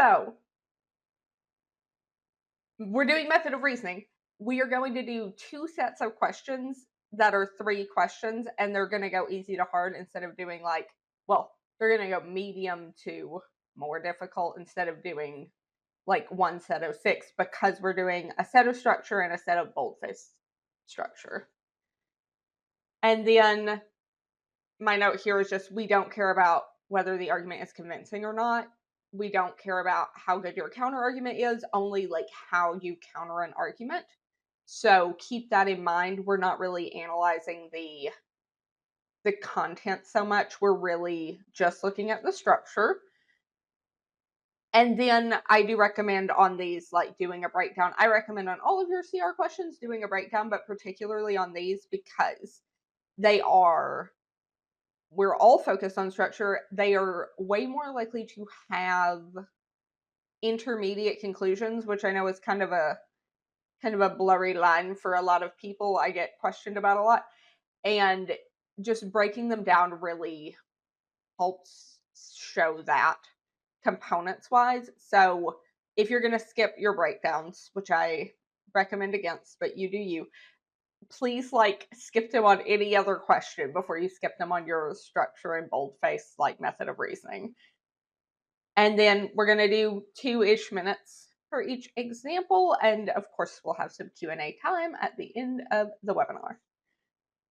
So we're doing method of reasoning. We are going to do 2 sets of questions that are 3 questions, and they're gonna go easy to hard instead of doing they're gonna go medium to more difficult instead of doing like 1 set of 6, because we're doing a set of structure and a set of boldface structure. And then my note here is just we don't care about whether the argument is convincing or not. We don't care about how good your counter argument is, only like how you counter an argument. So keep that in mind. We're not really analyzing the content so much. We're really just looking at the structure. And then I do recommend on these, like doing a breakdown. I recommend on all of your CR questions doing a breakdown, but particularly on these because they are we're all focused on structure. They are way more likely to have intermediate conclusions, which I know is kind of a blurry line for a lot of people. I get questioned about a lot. And just breaking them down really helps show that components wise. So if you're going to skip your breakdowns, which I recommend against, but you do you, please like skip them on any other question before you skip them on your structure and boldface like method of reasoning. And then we're going to do 2-ish minutes for each example, and of course we'll have some Q&A time at the end of the webinar.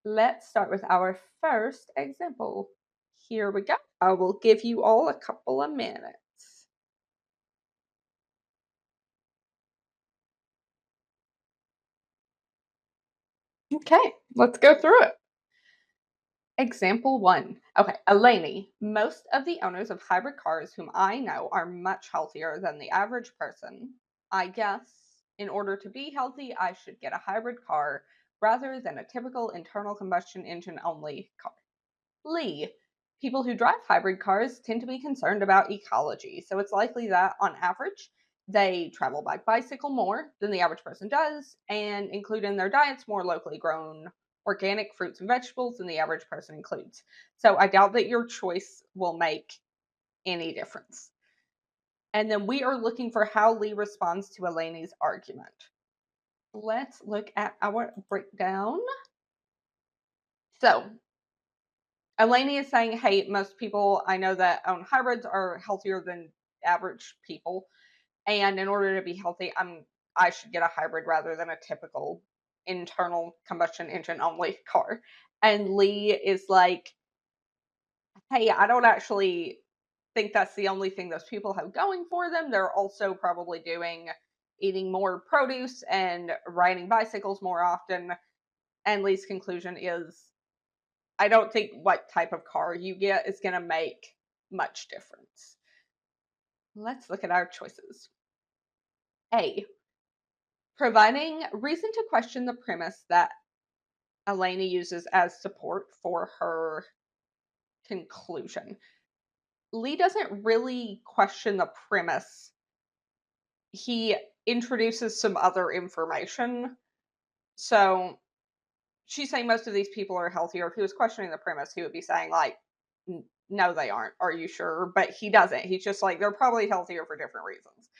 Let's start with our first example. Here we go. I will give you all a couple of minutes. Okay, let's go through it. Example 1. Okay, Eleni. Most of the owners of hybrid cars whom I know are much healthier than the average person. I guess in order to be healthy, I should get a hybrid car rather than a typical internal combustion engine only car. Lee. People who drive hybrid cars tend to be concerned about ecology, so it's likely that, on average, they travel by bicycle more than the average person does and include in their diets more locally grown organic fruits and vegetables than the average person includes. So I doubt that your choice will make any difference. And then we are looking for how Lee responds to Eleni's argument. Let's look at our breakdown. So Eleni is saying, hey, most people I know that own hybrids are healthier than average people. And in order to be healthy, I should get a hybrid rather than a typical internal combustion engine only car. And Lee is like, hey, I don't actually think that's the only thing those people have going for them. They're also probably eating more produce and riding bicycles more often. And Lee's conclusion is, I don't think what type of car you get is going to make much difference. Let's look at our choices. A. Providing reason to question the premise that Eleni uses as support for her conclusion. Lee doesn't really question the premise. He introduces some other information. So she's saying most of these people are healthier. If he was questioning the premise, he would be saying, like, no, they aren't. Are you sure? But he doesn't. He's just like, they're probably healthier for different reasons.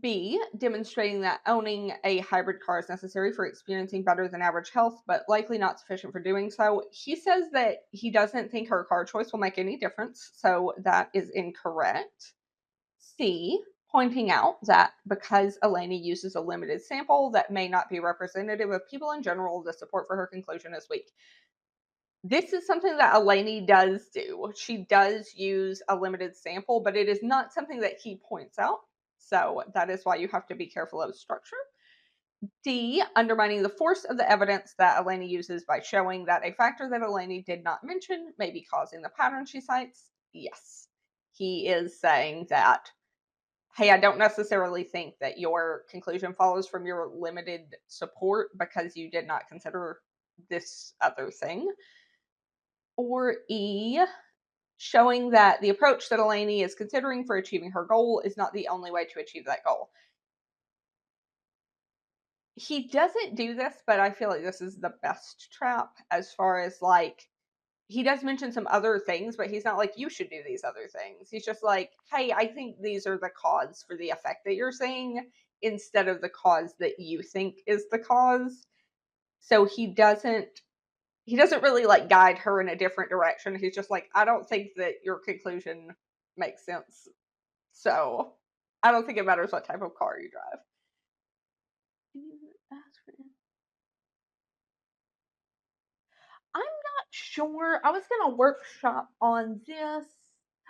B, demonstrating that owning a hybrid car is necessary for experiencing better than average health, but likely not sufficient for doing so. He says that he doesn't think her car choice will make any difference, so that is incorrect. C, pointing out that because Eleni uses a limited sample that may not be representative of people in general, the support for her conclusion is weak. This is something that Eleni does do. She does use a limited sample, but it is not something that he points out. So that is why you have to be careful of structure. D, undermining the force of the evidence that Eleni uses by showing that a factor that Eleni did not mention may be causing the pattern she cites. Yes, he is saying that, hey, I don't necessarily think that your conclusion follows from your limited support because you did not consider this other thing. Or E, showing that the approach that Eleni is considering for achieving her goal is not the only way to achieve that goal. He doesn't do this, but I feel like this is the best trap as far as like he does mention some other things, but he's not like, "You should do these other things." He's just like, "Hey, I think these are the cause for the effect that you're seeing instead of the cause that you think is the cause." So he doesn't really, like, guide her in a different direction. He's just like, "I don't think that your conclusion makes sense. So, I don't think it matters what type of car you drive." Can you ask for I'm not sure. I was gonna workshop on this.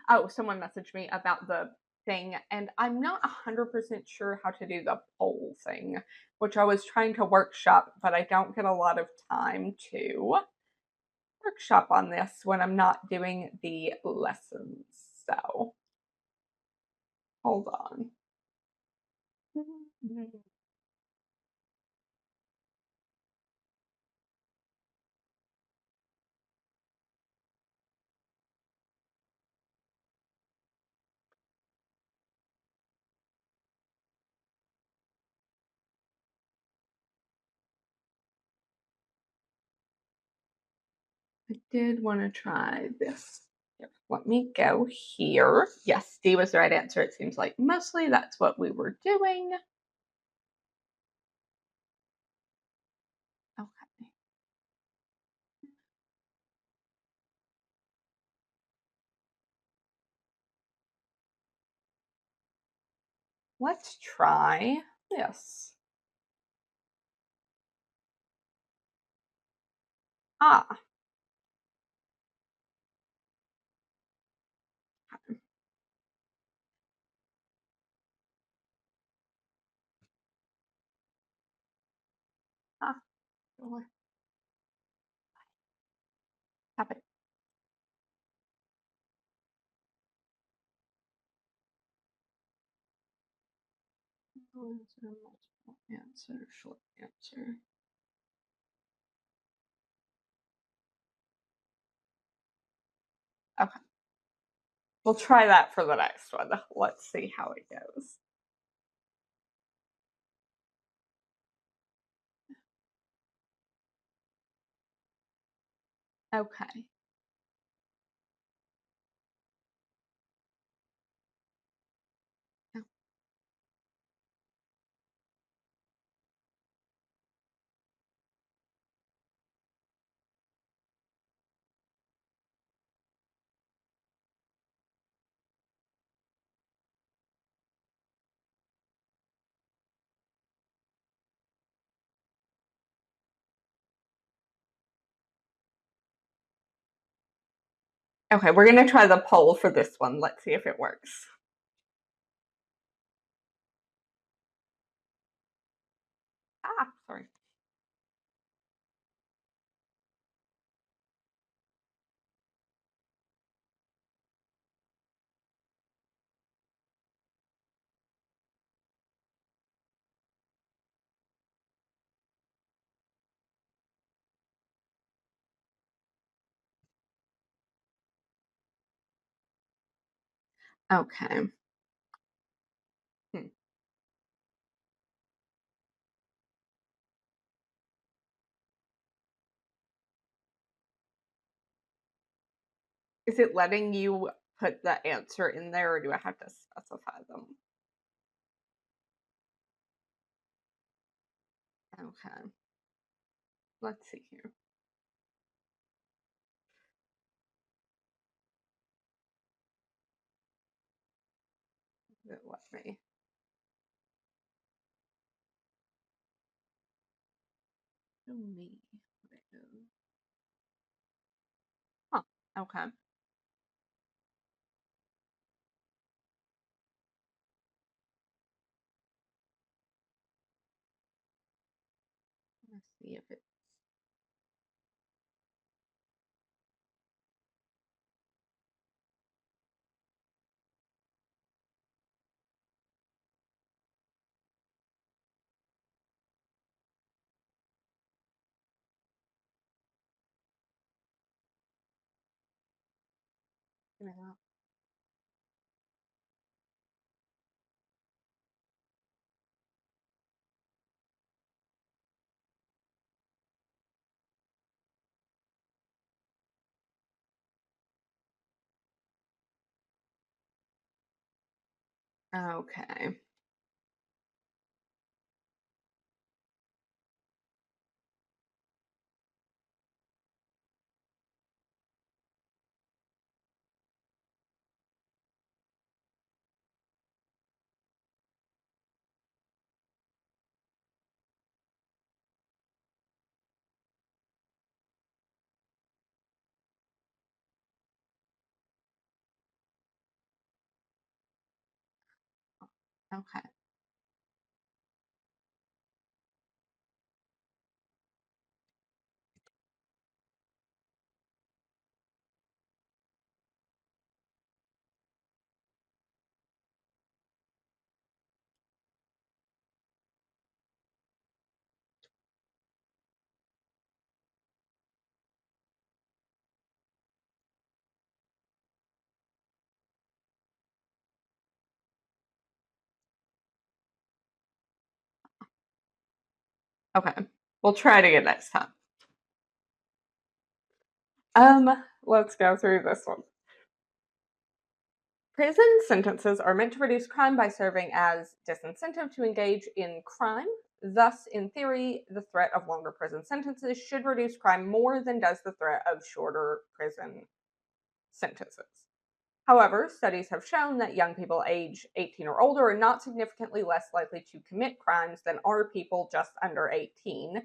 Oh, someone messaged me about the thing, and I'm not 100% sure how to do the poll thing, which I was trying to workshop, but I don't get a lot of time to workshop on this when I'm not doing the lessons. So, hold on. I did want to try this. Here, let me go here. Yes, D was the right answer. It seems like mostly that's what we were doing. Okay. Let's try this. Ah, ah, sure. Have it. Answer, multiple answer, short answer. Okay, we'll try that for the next one. Let's see how it goes. Okay. Okay, we're gonna try the poll for this one. Let's see if it works. Ah, sorry. Okay. Hmm. Is it letting you put the answer in there, or do I have to specify them? Okay. Let's see here. Does it let me? Show me what it is. Huh. Okay. Let's see if it. Yeah. Okay. Okay. Okay. We'll try it again next time. Let's go through this one. Prison sentences are meant to reduce crime by serving as disincentive to engage in crime. Thus, in theory, the threat of longer prison sentences should reduce crime more than does the threat of shorter prison sentences. However, studies have shown that young people age 18 or older are not significantly less likely to commit crimes than are people just under 18,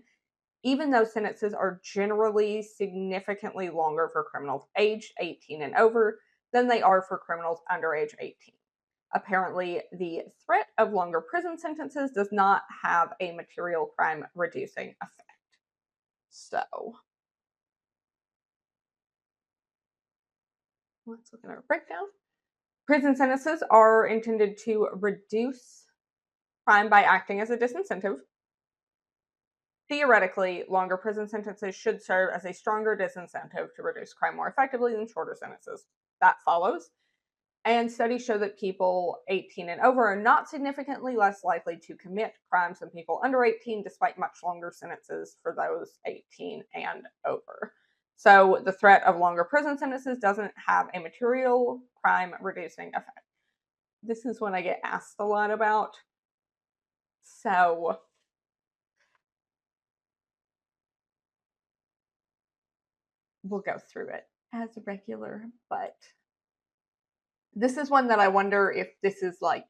even though sentences are generally significantly longer for criminals aged 18 and over than they are for criminals under age 18. Apparently, the threat of longer prison sentences does not have a material crime reducing effect. So, let's look at our breakdown. Prison sentences are intended to reduce crime by acting as a disincentive. Theoretically, longer prison sentences should serve as a stronger disincentive to reduce crime more effectively than shorter sentences. That follows. And studies show that people 18 and over are not significantly less likely to commit crimes than people under 18, despite much longer sentences for those 18 and over. So the threat of longer prison sentences doesn't have a material crime reducing effect. This is one I get asked a lot about. So we'll go through it as regular, but this is one that I wonder if this is like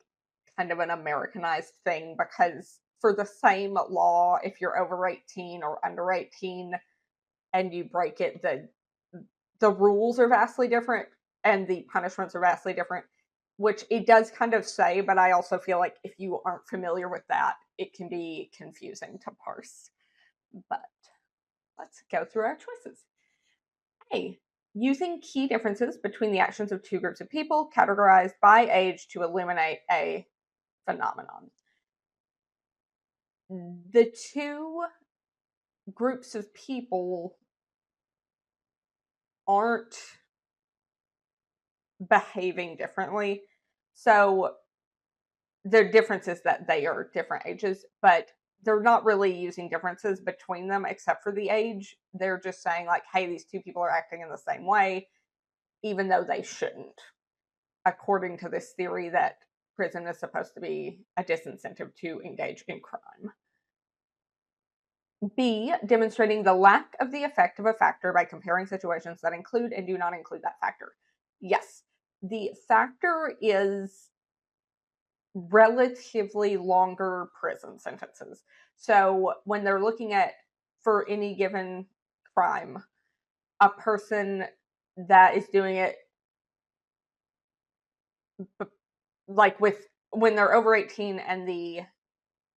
kind of an Americanized thing because for the same law, if you're over 18 or under 18 and you break it, the rules are vastly different and the punishments are vastly different, which it does kind of say, but I also feel like if you aren't familiar with that, it can be confusing to parse. But let's go through our choices. A. Using key differences between the actions of two groups of people categorized by age to eliminate a phenomenon. The two groups of people aren't behaving differently. So their difference is that they are different ages, but they're not really using differences between them except for the age. They're just saying, like, hey, these two people are acting in the same way, even though they shouldn't, according to this theory that prison is supposed to be a disincentive to engage in crime. B, demonstrating the lack of the effect of a factor by comparing situations that include and do not include that factor. Yes, the factor is relatively longer prison sentences. So when they're looking at for any given crime, a person that is doing it like with when they're over 18 and the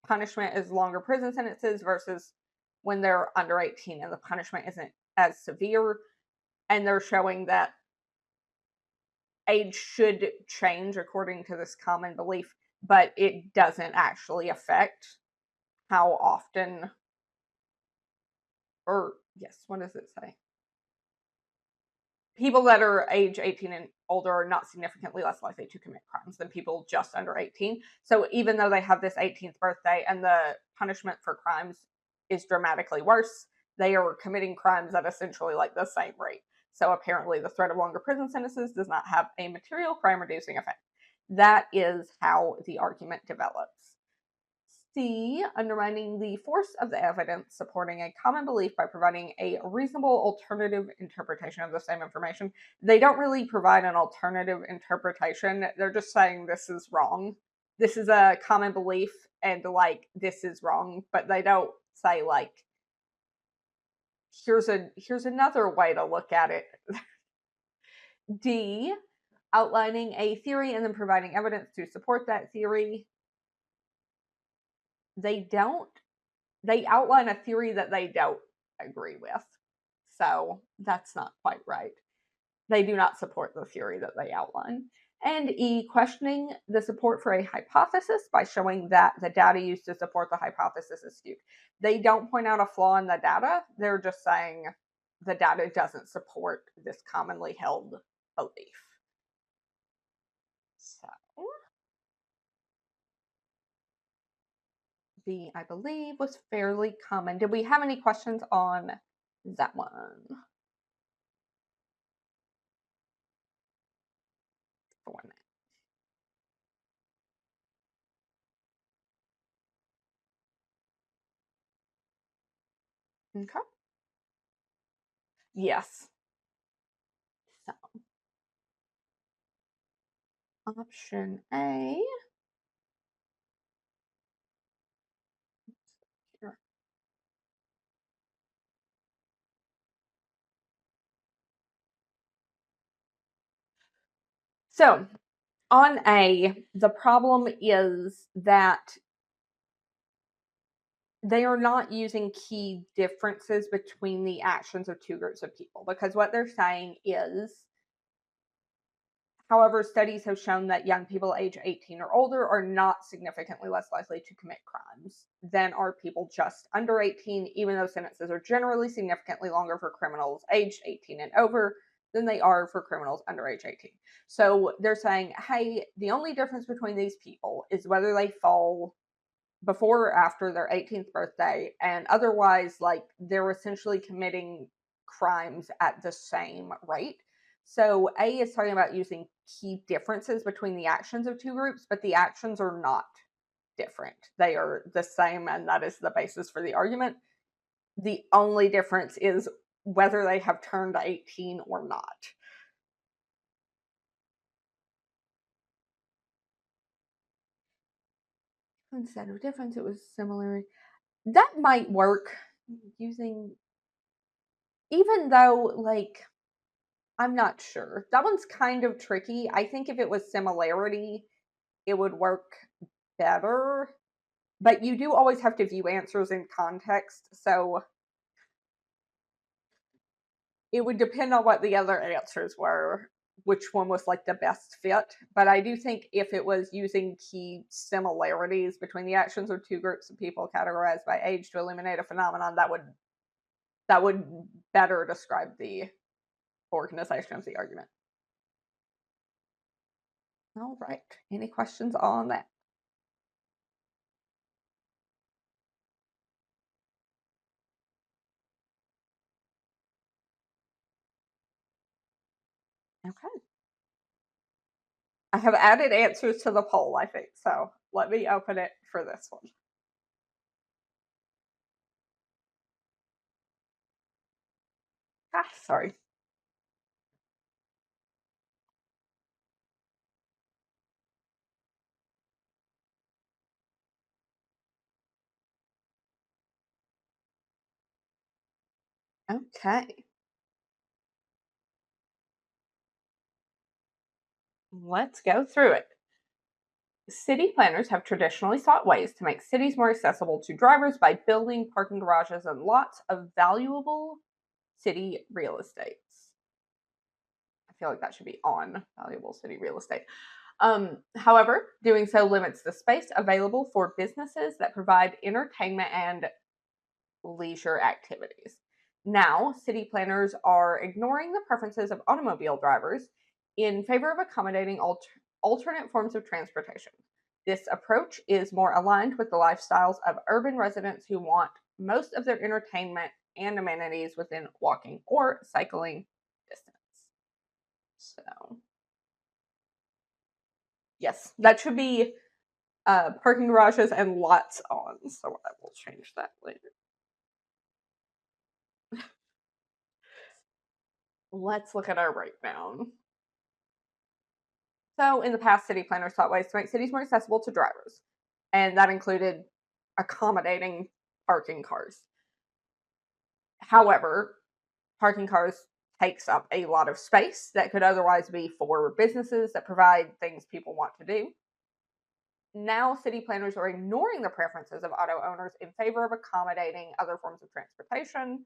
punishment is longer prison sentences versus when they're under 18 and the punishment isn't as severe, and they're showing that age should change according to this common belief, but it doesn't actually affect how often, or yes, what does it say? People that are age 18 and older are not significantly less likely to commit crimes than people just under 18. So even though they have this 18th birthday and the punishment for crimes is dramatically worse, they are committing crimes at essentially like the same rate. So apparently the threat of longer prison sentences does not have a material crime reducing effect. That is how the argument develops. C, undermining the force of the evidence supporting a common belief by providing a reasonable alternative interpretation of the same information. They don't really provide an alternative interpretation. They're just saying this is wrong. This is a common belief and like this is wrong, but they don't say like here's another way to look at it. D, outlining a theory and then providing evidence to support that theory. They don't they outline a theory that they don't agree with. So that's not quite right. They do not support the theory that they outline. And E, questioning the support for a hypothesis by showing that the data used to support the hypothesis is skewed. They don't point out a flaw in the data, they're just saying the data doesn't support this commonly held belief. So B, I believe, was fairly common. Did we have any questions on that one? For one minute. Okay. Yes. So option A. Here. So on A, the problem is that they are not using key differences between the actions of two groups of people because what they're saying is, however, studies have shown that young people age 18 or older are not significantly less likely to commit crimes than are people just under 18, even though sentences are generally significantly longer for criminals aged 18 and over than they are for criminals under age 18. So they're saying, hey, the only difference between these people is whether they fall before or after their 18th birthday, and otherwise, like, they're essentially committing crimes at the same rate. So A is talking about using key differences between the actions of two groups, but the actions are not different. They are the same, and that is the basis for the argument. The only difference is whether they have turned 18 or not. Instead of difference, it was similar. That might work using, even though, like, I'm not sure. That one's kind of tricky. I think if it was similarity, it would work better. But you do always have to view answers in context. So it would depend on what the other answers were, which one was like the best fit. But I do think if it was using key similarities between the actions of two groups of people categorized by age to eliminate a phenomenon, that would better describe the organization of the argument. All right. Any questions on that? Okay. I have added answers to the poll, I think. So let me open it for this one. Ah, sorry. Okay. Let's go through it. City planners have traditionally sought ways to make cities more accessible to drivers by building parking garages and lots of valuable city real estate. I feel like that should be on valuable city real estate. However, doing so limits the space available for businesses that provide entertainment and leisure activities. Now, city planners are ignoring the preferences of automobile drivers in favor of accommodating alternate forms of transportation. This approach is more aligned with the lifestyles of urban residents who want most of their entertainment and amenities within walking or cycling distance. So, Yes, that should be parking garages and lots on. So I will change that later. Let's look at our breakdown. So, in the past, city planners sought ways to make cities more accessible to drivers, and that included accommodating parking cars. However, parking cars takes up a lot of space that could otherwise be for businesses that provide things people want to do. Now, city planners are ignoring the preferences of auto owners in favor of accommodating other forms of transportation.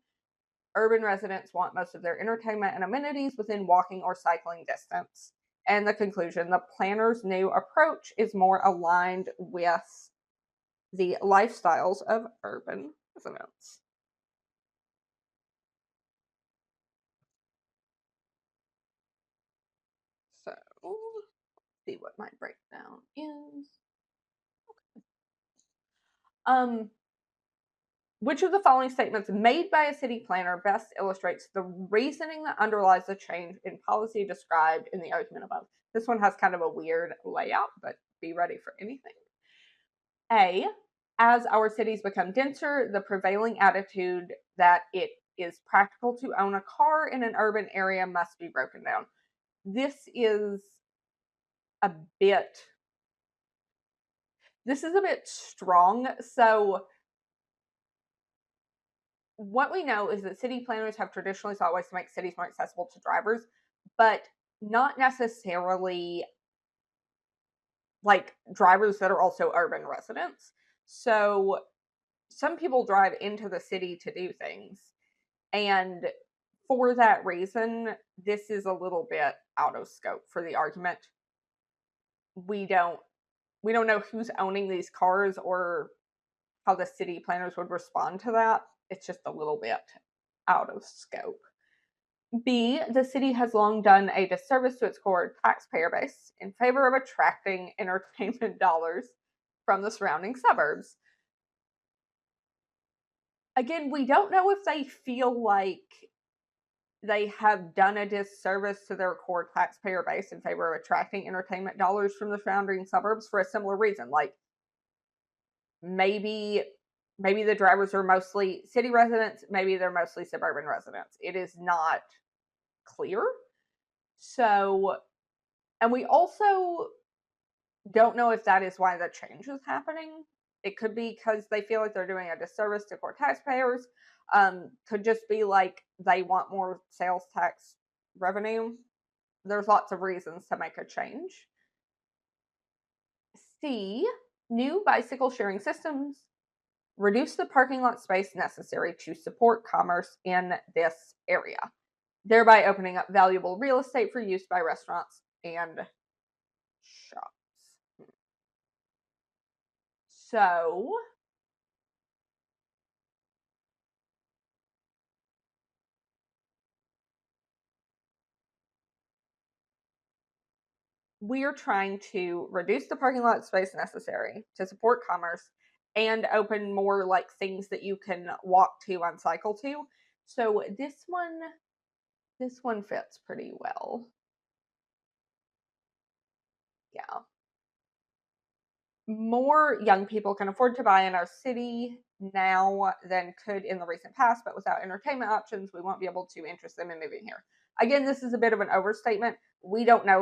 Urban residents want most of their entertainment and amenities within walking or cycling distance. And the conclusion, the planner's new approach is more aligned with the lifestyles of urban residents. So, see what my breakdown is. Um, which of the following statements made by a city planner best illustrates the reasoning that underlies the change in policy described in the argument above? This one has kind of a weird layout, but be ready for anything. A, as our cities become denser, the prevailing attitude that it is practical to own a car in an urban area must be broken down. This is a bit this is a bit strong. So what we know is that city planners have traditionally sought ways to make cities more accessible to drivers, but not necessarily like drivers that are also urban residents. So some people drive into the city to do things. And for that reason, this is a little bit out of scope for the argument. We don't we don't know who's owning these cars or how the city planners would respond to that. It's just a little bit out of scope. B, the city has long done a disservice to its core taxpayer base in favor of attracting entertainment dollars from the surrounding suburbs. Again, we don't know if they feel like they have done a disservice to their core taxpayer base in favor of attracting entertainment dollars from the surrounding suburbs for a similar reason. Like maybe the drivers are mostly city residents, maybe they're mostly suburban residents. It is not clear. So, and we also don't know if that is why the change is happening. It could be because they feel like they're doing a disservice to core taxpayers. Could just be like they want more sales tax revenue. There's lots of reasons to make a change. C, new bicycle sharing systems reduce the parking lot space necessary to support commerce in this area, thereby opening up valuable real estate for use by restaurants and shops. So, we are trying to reduce the parking lot space necessary to support commerce and open more like things that you can walk to and cycle to. So this one fits pretty well. Yeah. More young people can afford to buy in our city now than could in the recent past, but without entertainment options, we won't be able to interest them in moving here. Again, this is a bit of an overstatement. We don't know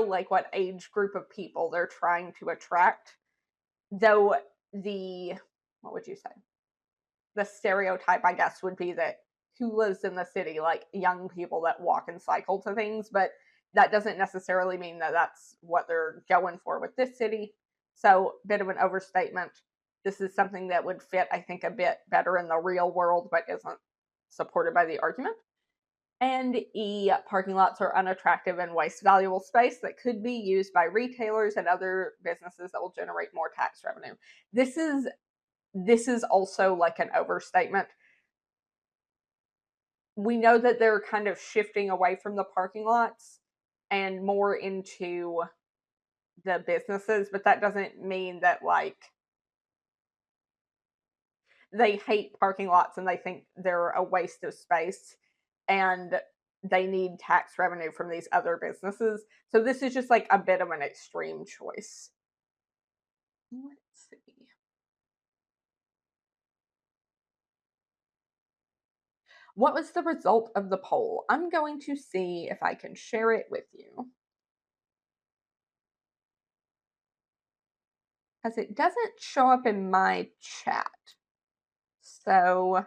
like what age group of people they're trying to attract, though the what would you say? The stereotype, I guess, would be that who lives in the city, like young people that walk and cycle to things, but that doesn't necessarily mean that that's what they're going for with this city. So, bit of an overstatement. This is something that would fit, I think, a bit better in the real world, but isn't supported by the argument. And E, parking lots are unattractive and waste valuable space that could be used by retailers and other businesses that will generate more tax revenue. This is also like an overstatement. We know that they're kind of shifting away from the parking lots and more into the businesses, but that doesn't mean that like they hate parking lots and they think they're a waste of space. And they need tax revenue from these other businesses. So this is just like a bit of an extreme choice. Let's see. What was the result of the poll? I'm going to see if I can share it with you because it doesn't show up in my chat. So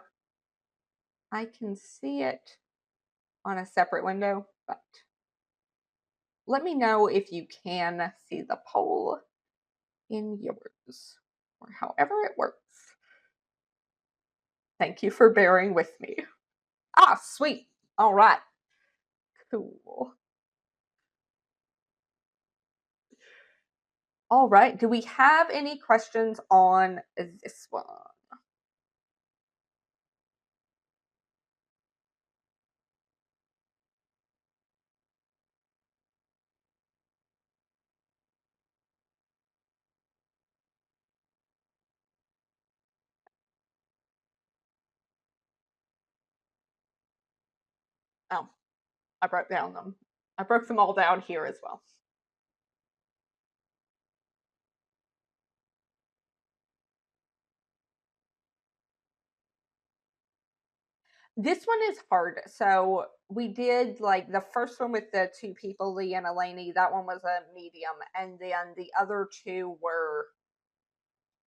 I can see it on a separate window, but let me know if you can see the poll in yours or however it works. Thank you for bearing with me. Ah, sweet. All right. Cool. All right. Do we have any questions on this one? Oh, I broke down them. I broke them all down here as well. This one is hard. So we did like the first one with the two people, Lee and Elaney. That one was a medium, and then the other two were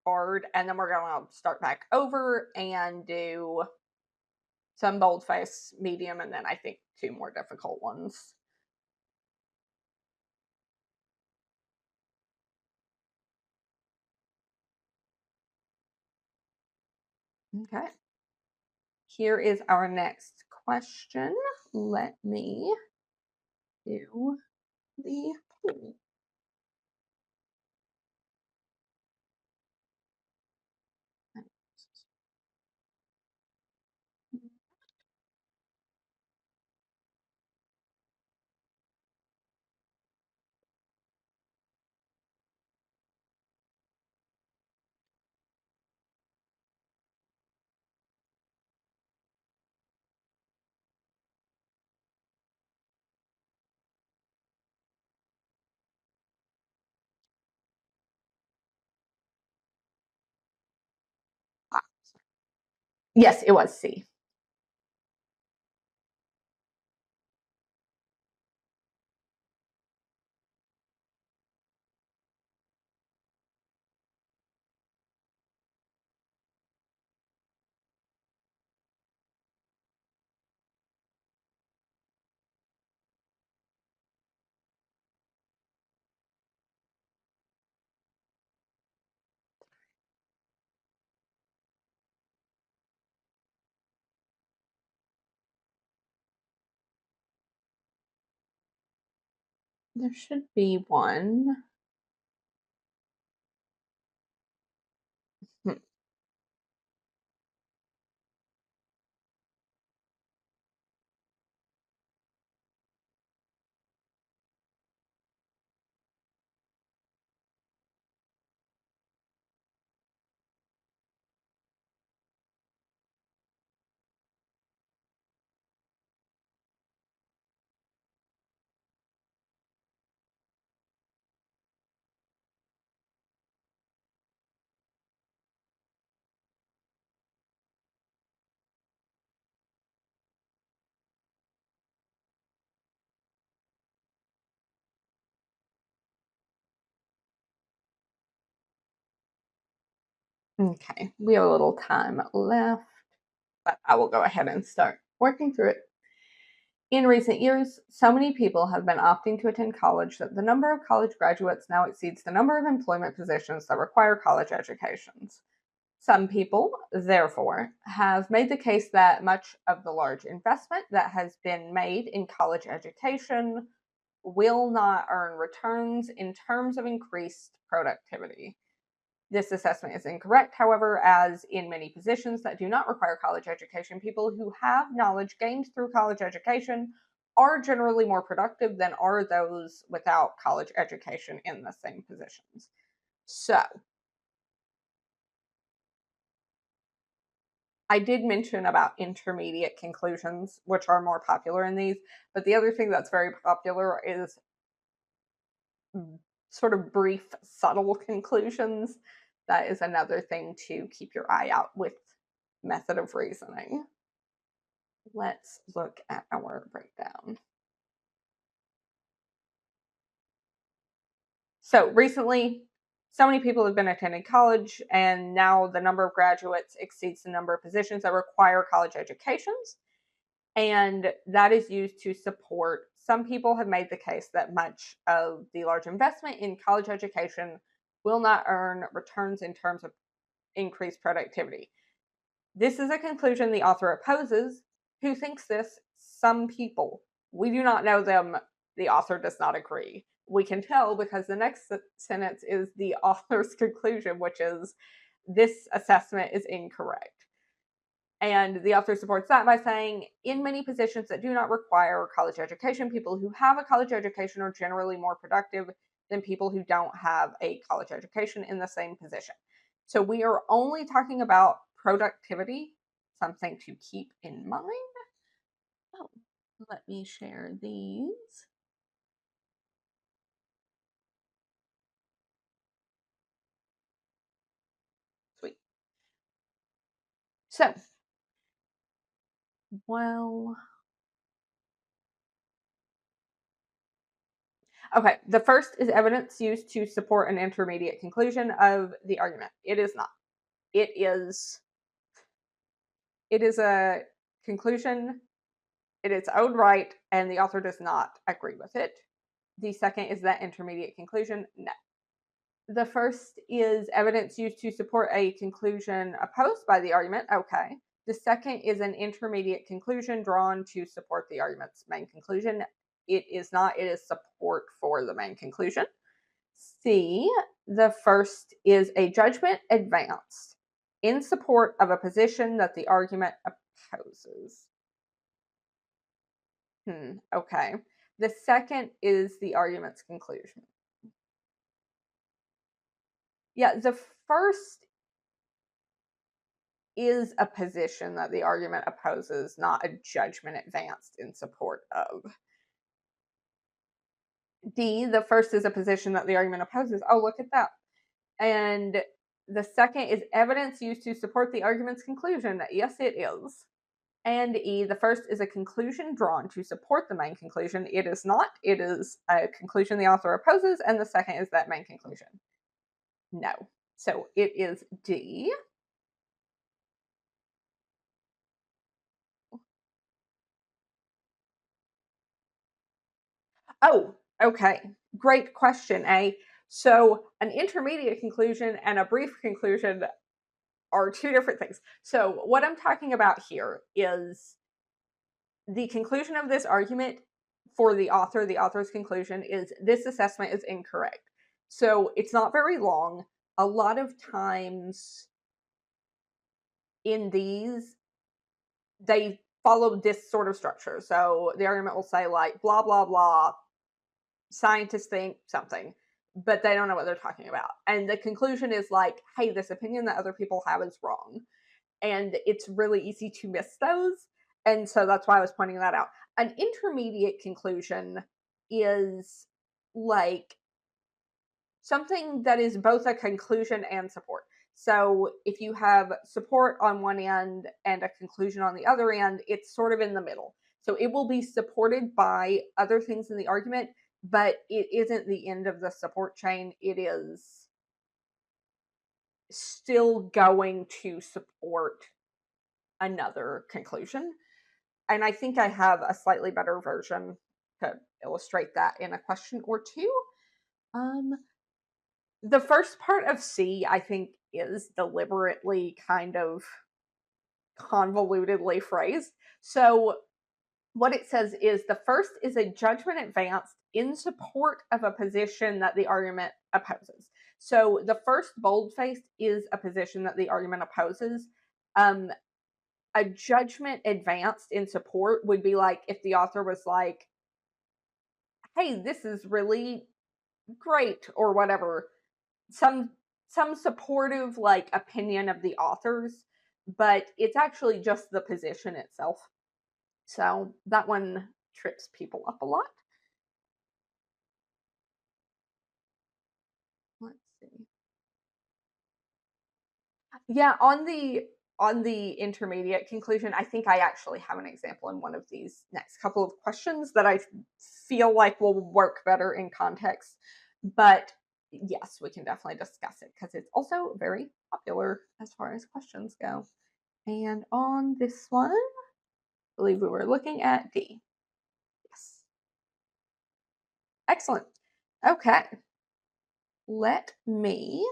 hard. And then we're gonna start back over and do some boldface, medium, and then I think two more difficult ones. Okay. Here is our next question. Let me do the poll. Ah, yes, it was C. There should be one. Hmm. Okay, we have a little time left, but I will go ahead and start working through it. In recent years, so many people have been opting to attend college that the number of college graduates now exceeds the number of employment positions that require college educations. Some people, therefore, have made the case that much of the large investment that has been made in college education will not earn returns in terms of increased productivity. This assessment is incorrect, however, as in many positions that do not require college education, people who have knowledge gained through college education are generally more productive than are those without college education in the same positions. So, I did mention about intermediate conclusions, which are more popular in these, but the other thing that's very popular is sort of brief, subtle conclusions. That is another thing to keep your eye out with method of reasoning. Let's look at our breakdown. So recently, so many people have been attending college, and now the number of graduates exceeds the number of positions that require college educations. And that is used to support. Some people have made the case that much of the large investment in college education will not earn returns in terms of increased productivity. This is a conclusion the author opposes. Who thinks this? Some people. We do not know them. The author does not agree. We can tell because the next sentence is the author's conclusion, which is this assessment is incorrect. And the author supports that by saying, in many positions that do not require college education, people who have a college education are generally more productive than people who don't have a college education in the same position. So we are only talking about productivity, something to keep in mind. Oh, let me share these. Sweet. So, well, okay. The first is evidence used to support an intermediate conclusion of the argument. It is not. It is a conclusion in its own right, and the author does not agree with it. The second is that intermediate conclusion. No. The first is evidence used to support a conclusion opposed by the argument. Okay. The second is an intermediate conclusion drawn to support the argument's main conclusion. It is not, it is support for the main conclusion. C, the first is a judgment advanced in support of a position that the argument opposes. Okay. The second is the argument's conclusion. Yeah, the first is a position that the argument opposes, not a judgment advanced in support of. D, the first is a position that the argument opposes. Oh, look at that. And the second is evidence used to support the argument's conclusion. Yes, it is. And E, the first is a conclusion drawn to support the main conclusion. It is not. It is a conclusion the author opposes. And the second is that main conclusion. No. So it is D. Oh, okay. Great question, A. So an intermediate conclusion and a brief conclusion are two different things. So what I'm talking about here is the conclusion of this argument for the author, the author's conclusion is this assessment is incorrect. So it's not very long. A lot of times in these, they follow this sort of structure. So the argument will say, like, blah, blah, blah, scientists think something, but they don't know what they're talking about. And the conclusion is like, hey, this opinion that other people have is wrong. And it's really easy to miss those. And so that's why I was pointing that out. An intermediate conclusion is like something that is both a conclusion and support. So if you have support on one end and a conclusion on the other end, it's sort of in the middle. So it will be supported by other things in the argument, but it isn't the end of the support chain. It is still going to support another conclusion. And I think I have a slightly better version to illustrate that in a question or two. The first part of C, I think, is deliberately kind of convolutedly phrased. So, what it says is the first is a judgment advanced in support of a position that the argument opposes. So, the first bold-faced is a position that the argument opposes. A judgment advanced in support would be like if the author was like, hey, this is really great, or whatever. Some supportive like opinion of the author's, but it's actually just the position itself. So that one trips people up a lot. Let's see. Yeah, on the intermediate conclusion, I think I actually have an example in one of these next couple of questions that I feel like will work better in context. But yes, we can definitely discuss it because it's also very popular as far as questions go. And on this one, I believe we were looking at D. Yes. Excellent. Okay. Let me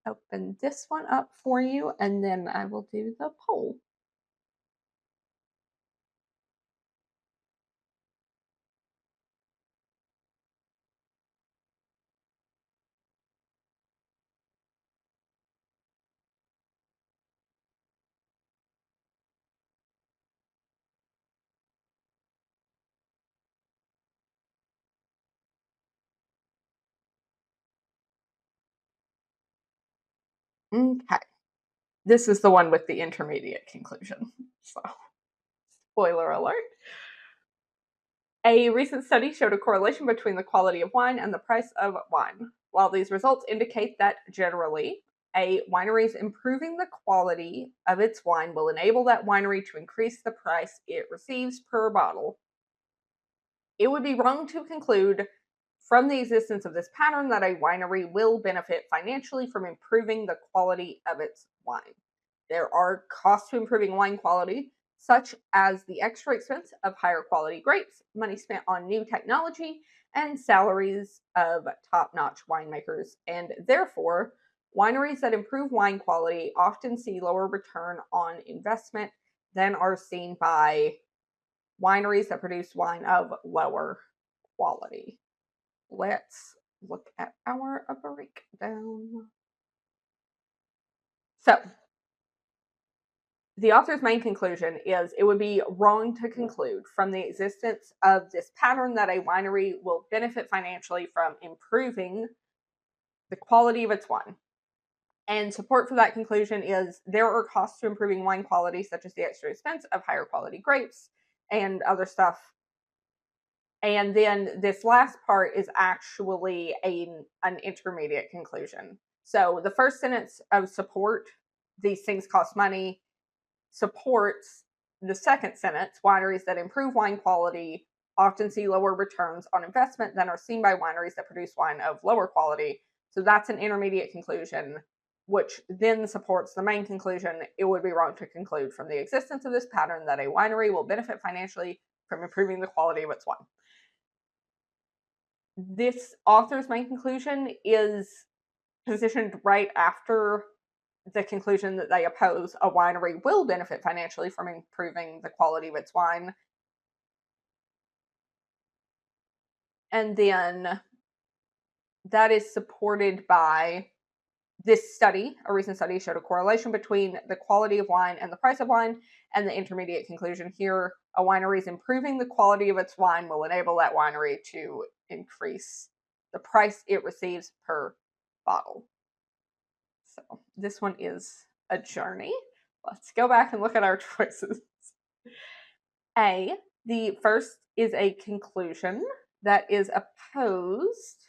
open this one up for you and then I will do the poll. Okay. This is the one with the intermediate conclusion. So, spoiler alert. A recent study showed a correlation between the quality of wine and the price of wine. While these results indicate that generally, a winery's improving the quality of its wine will enable that winery to increase the price it receives per bottle. It would be wrong to conclude from the existence of this pattern that a winery will benefit financially from improving the quality of its wine. There are costs to improving wine quality, such as the extra expense of higher quality grapes, money spent on new technology, and salaries of top notch winemakers. And therefore, wineries that improve wine quality often see lower return on investment than are seen by wineries that produce wine of lower quality. Let's look at our breakdown. So, the author's main conclusion is it would be wrong to conclude from the existence of this pattern that a winery will benefit financially from improving the quality of its wine. And support for that conclusion is there are costs to improving wine quality, such as the extra expense of higher quality grapes and other stuff. And then this last part is actually an intermediate conclusion. So the first sentence of support, these things cost money, supports the second sentence, wineries that improve wine quality often see lower returns on investment than are seen by wineries that produce wine of lower quality. So that's an intermediate conclusion, which then supports the main conclusion. It would be wrong to conclude from the existence of this pattern that a winery will benefit financially from improving the quality of its wine. This author's main conclusion is positioned right after the conclusion that they oppose a winery will benefit financially from improving the quality of its wine. And then that is supported by this study. A recent study showed a correlation between the quality of wine and the price of wine. And the intermediate conclusion here, a winery is improving the quality of its wine will enable that winery to increase the price it receives per bottle. So this one is a journey. Let's go back and look at our choices. A, the first is a conclusion that is opposed.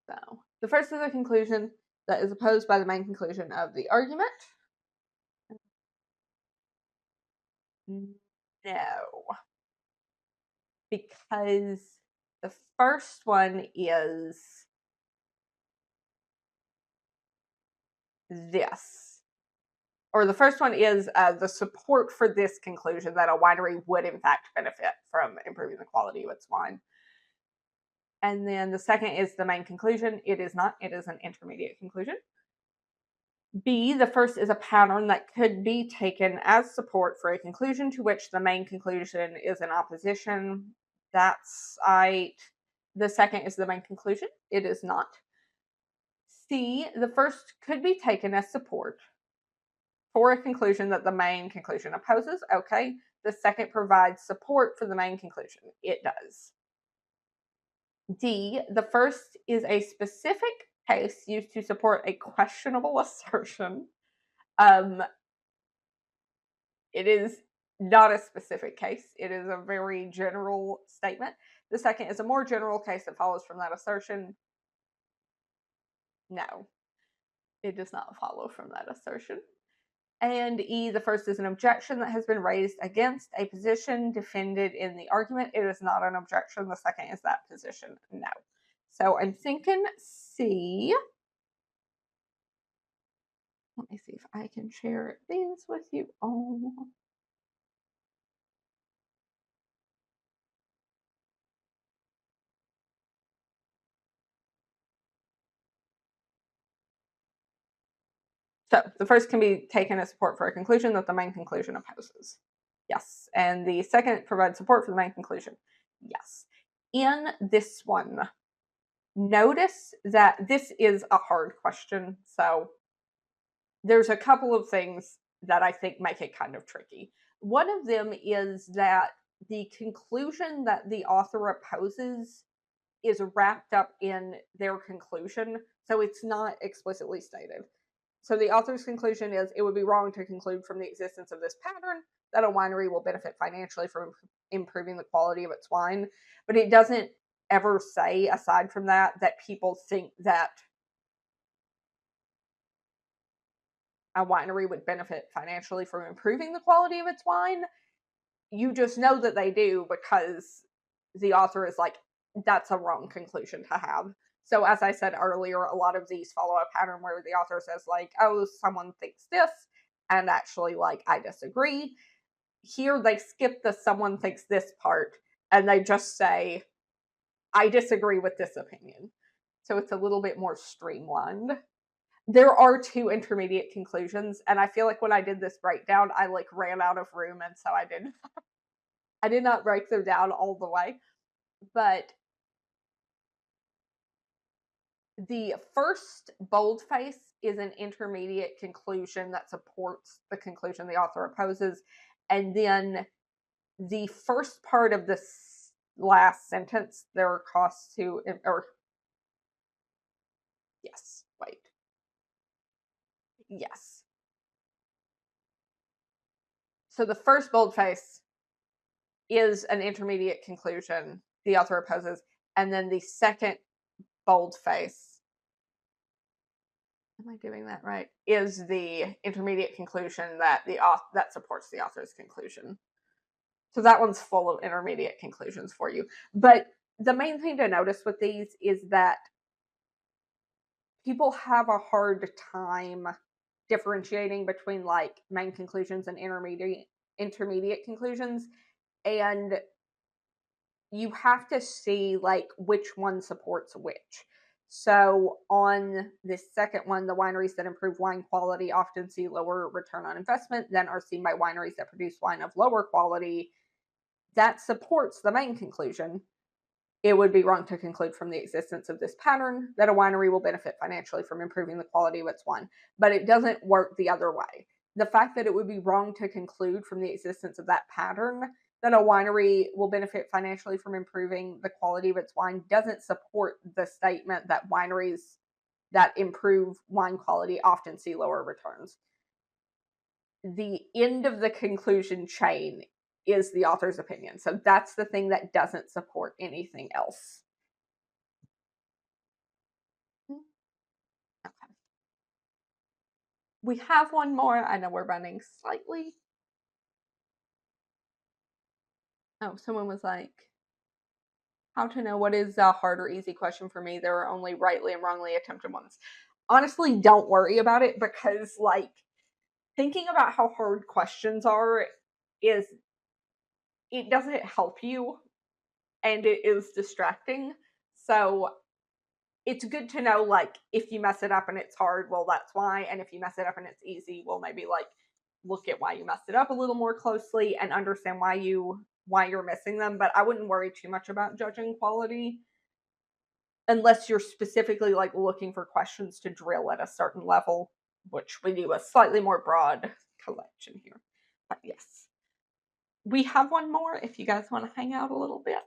So the first is a conclusion that is opposed by the main conclusion of the argument. No, because the first one is this. Or the first one is the support for this conclusion that a winery would in fact benefit from improving the quality of its wine. And then the second is the main conclusion. It is not, it is an intermediate conclusion. B, the first is a pattern that could be taken as support for a conclusion to which the main conclusion is in opposition. That's right. The second is the main conclusion. It is not. C, the first could be taken as support for a conclusion that the main conclusion opposes. Okay. The second provides support for the main conclusion. It does. D, the first is a specific case used to support a questionable assertion. Um, it is not a specific case, it is a very general statement. The second is a more general case that follows from that assertion. No, it does not follow from that assertion. And E, the first is an objection that has been raised against a position defended in the argument. It is not an objection. The second is that position. No. So I'm thinking C. Let me see if I can share these with you all. So the first can be taken as support for a conclusion that the main conclusion opposes. Yes. And the second provides support for the main conclusion. Yes. In this one, notice that this is a hard question. So there's a couple of things that I think make it kind of tricky. One of them is that the conclusion that the author opposes is wrapped up in their conclusion, so it's not explicitly stated. So the author's conclusion is it would be wrong to conclude from the existence of this pattern that a winery will benefit financially from improving the quality of its wine, but it doesn't ever say, aside from that, that people think that a winery would benefit financially from improving the quality of its wine. You just know that they do because the author is like, that's a wrong conclusion to have. So, as I said earlier, a lot of these follow a pattern where the author says, like, oh, someone thinks this, and actually, like, I disagree. Here, they skip the someone thinks this part, and they just say, I disagree with this opinion. So, it's a little bit more streamlined. There are two intermediate conclusions, and I feel like when I did this breakdown, I like ran out of room, and so I did not break them down all the way. But the first boldface is an intermediate conclusion that supports the conclusion the author opposes, and then the first part of this last sentence, there are costs to, or yes, wait, yes. So the first boldface is an intermediate conclusion the author opposes, and then the second boldface, am I doing that right, is the intermediate conclusion that that supports the author's conclusion. So that one's full of intermediate conclusions for you. But the main thing to notice with these is that people have a hard time differentiating between like main conclusions and intermediate conclusions, and you have to see like which one supports which. So on this second one, the wineries that improve wine quality often see lower return on investment than are seen by wineries that produce wine of lower quality. That supports the main conclusion. It would be wrong to conclude from the existence of this pattern that a winery will benefit financially from improving the quality of its wine. But it doesn't work the other way. The fact that it would be wrong to conclude from the existence of that pattern that a winery will benefit financially from improving the quality of its wine doesn't support the statement that wineries that improve wine quality often see lower returns. The end of the conclusion chain is the author's opinion. So that's the thing that doesn't support anything else. Okay. We have one more. I know we're running slightly. Oh, someone was like, how to know what is a hard or easy question for me? There are only rightly and wrongly attempted ones. Honestly, don't worry about it because, like, thinking about how hard questions are is, it doesn't help you and it is distracting. So it's good to know, like, if you mess it up and it's hard, well, that's why. And if you mess it up and it's easy, well, maybe like look at why you messed it up a little more closely and understand why you're missing them. But I wouldn't worry too much about judging quality unless you're specifically like looking for questions to drill at a certain level. which we do a slightly more broad collection here. But yes, we have one more if you guys want to hang out a little bit.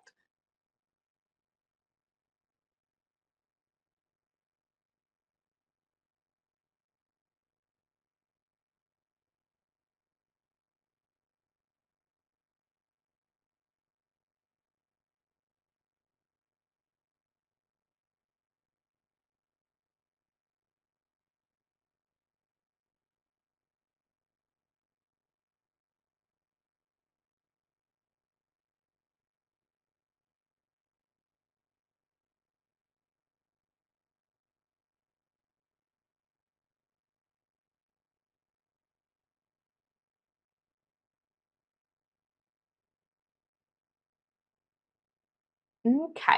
Okay,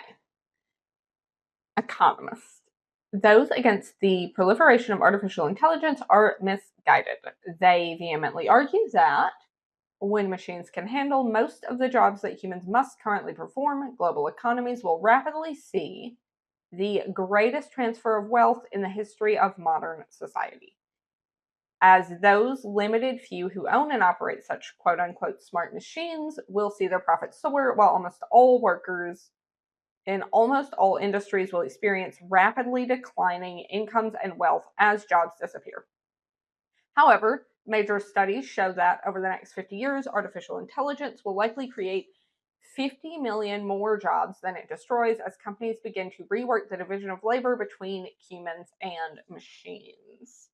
economists. Those against the proliferation of artificial intelligence are misguided. They vehemently argue that when machines can handle most of the jobs that humans must currently perform, global economies will rapidly see the greatest transfer of wealth in the history of modern society. As those limited few who own and operate such quote unquote smart machines will see their profits soar, while almost all workers in almost all industries will experience rapidly declining incomes and wealth as jobs disappear. However, major studies show that over the next 50 years, artificial intelligence will likely create 50 million more jobs than it destroys as companies begin to rework the division of labor between humans and machines.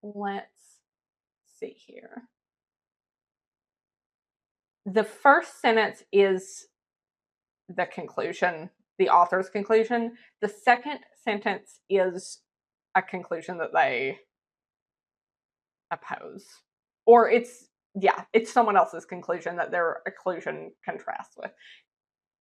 Let's see here. The first sentence is the conclusion, the author's conclusion. The second sentence is a conclusion that they oppose. Or it's someone else's conclusion that their occlusion contrasts with.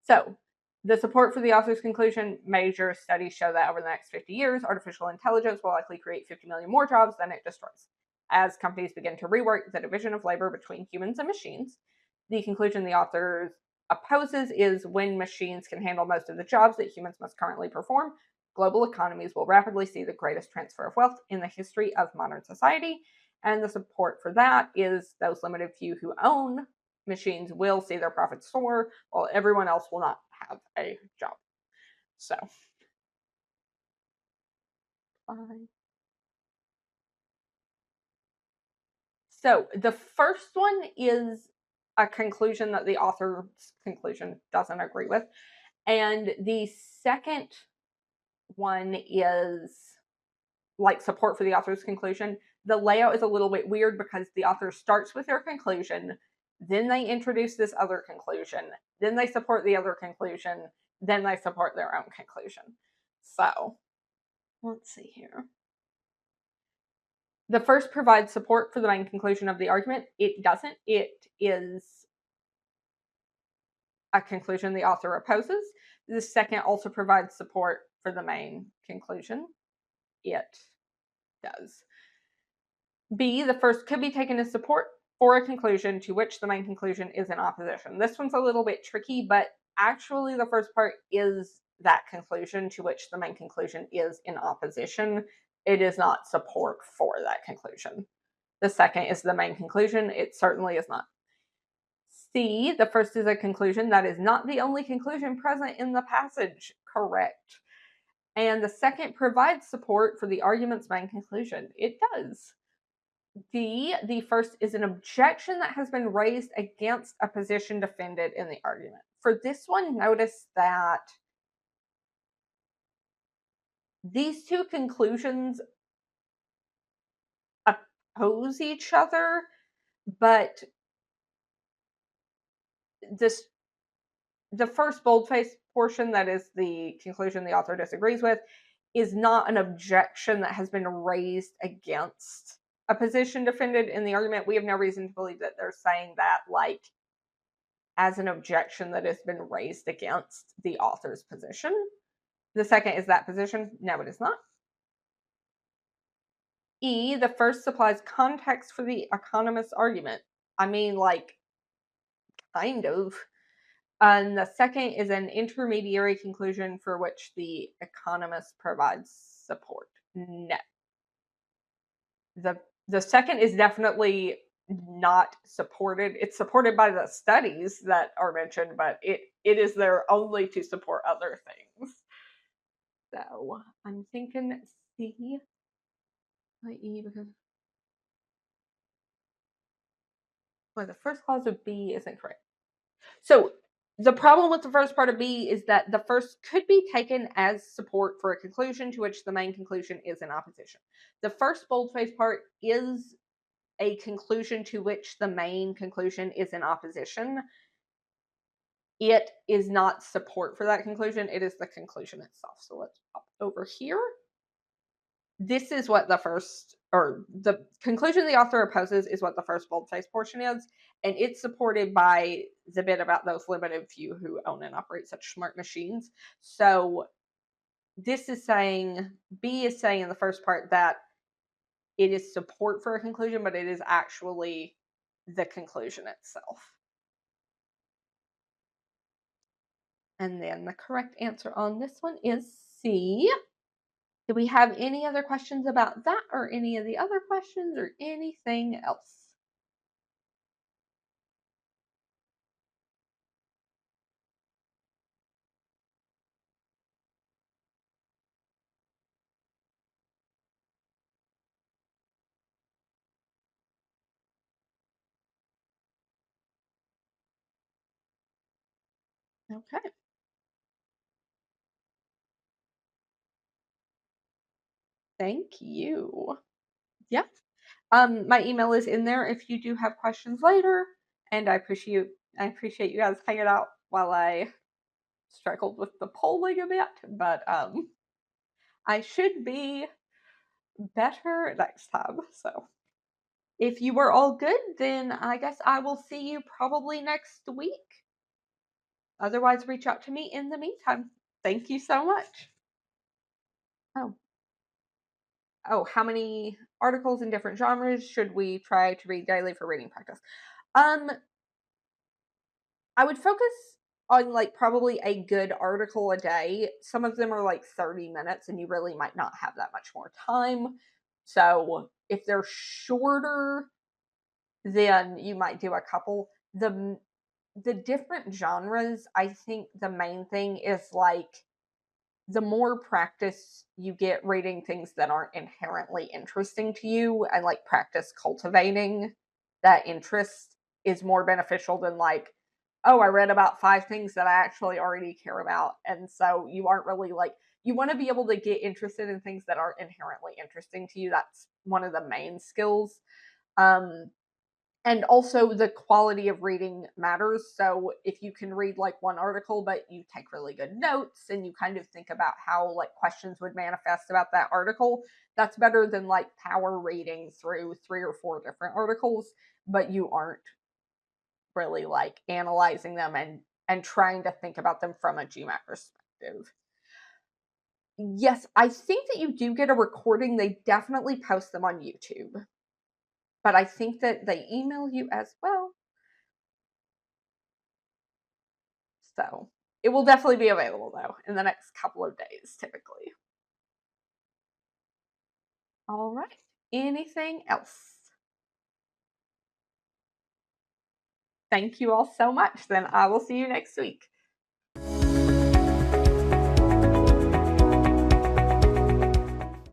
So, the support for the author's conclusion, major studies show that over the next 50 years, artificial intelligence will likely create 50 million more jobs than it destroys. As companies begin to rework the division of labor between humans and machines, the conclusion the author opposes is when machines can handle most of the jobs that humans must currently perform, global economies will rapidly see the greatest transfer of wealth in the history of modern society. And the support for that is those limited few who own machines will see their profits soar, while everyone else will not have a job. So, fine. So the first one is a conclusion that the author's conclusion doesn't agree with. And the second one is like support for the author's conclusion. The layout is a little bit weird because the author starts with their conclusion, then they introduce this other conclusion, then they support the other conclusion, then they support their own conclusion. So, let's see here. The first provides support for the main conclusion of the argument. It doesn't. It is a conclusion the author opposes. The second also provides support for the main conclusion. It does. B, the first could be taken as support for a conclusion to which the main conclusion is in opposition. This one's a little bit tricky, but actually the first part is that conclusion to which the main conclusion is in opposition. It is not support for that conclusion. The second is the main conclusion. It certainly is not. C, the first is a conclusion that is not the only conclusion present in the passage. Correct. And the second provides support for the argument's main conclusion. It does. D, the first is an objection that has been raised against a position defended in the argument. For this one, notice that these two conclusions oppose each other, but this the first boldface portion, that is the conclusion the author disagrees with, is not an objection that has been raised against a position defended in the argument. We have no reason to believe that they're saying that like as an objection that has been raised against the author's position. The second is that position. No, it is not. E, the first supplies context for the economist's argument. I mean, like, kind of. And the second is an intermediary conclusion for which the economist provides support. No. The the second is definitely not supported. It's supported by the studies that are mentioned, but it is there only to support other things. So I'm thinking C, not E, because well, the first clause of B is incorrect. So the problem with the first part of B is that the first could be taken as support for a conclusion to which the main conclusion is in opposition. The first boldface part is a conclusion to which the main conclusion is in opposition. It is not support for that conclusion, it is the conclusion itself. So let's pop over here. This is what the first or the conclusion the author opposes is what the first boldface portion is, and it's supported by the bit about those limited few who own and operate such smart machines. So this is saying B is saying in the first part that it is support for a conclusion, but it is actually the conclusion itself. And then the correct answer on this one is C. Do we have any other questions about that or any of the other questions or anything else? Okay. Thank you. Yeah. My email is in there if you do have questions later. And I appreciate you guys hanging out while I struggled with the polling a bit, but I should be better next time. So if you were all good, then I guess I will see you probably next week. Otherwise, reach out to me in the meantime. Thank you so much. Oh, how many articles in different genres should we try to read daily for reading practice? Um, I would focus on like probably a good article a day. Some of them are like 30 minutes and you really might not have that much more time. So if they're shorter, then you might do a couple. The different genres, I think the main thing is like the more practice you get reading things that aren't inherently interesting to you and like practice cultivating that interest is more beneficial than like, oh, I read about five things that I actually already care about. And so you aren't really like, you want to be able to get interested in things that aren't inherently interesting to you. That's one of the main skills. Um, and also the quality of reading matters. So if you can read like one article but you take really good notes and you kind of think about how like questions would manifest about that article, that's better than like power reading through three or four different articles but you aren't really like analyzing them and trying to think about them from a GMAT perspective. Yes, I think that you do get a recording. They definitely post them on YouTube, but I think that they email you as well. So it will definitely be available though in the next couple of days, typically. All right. Anything else? Thank you all so much. Then I will see you next week.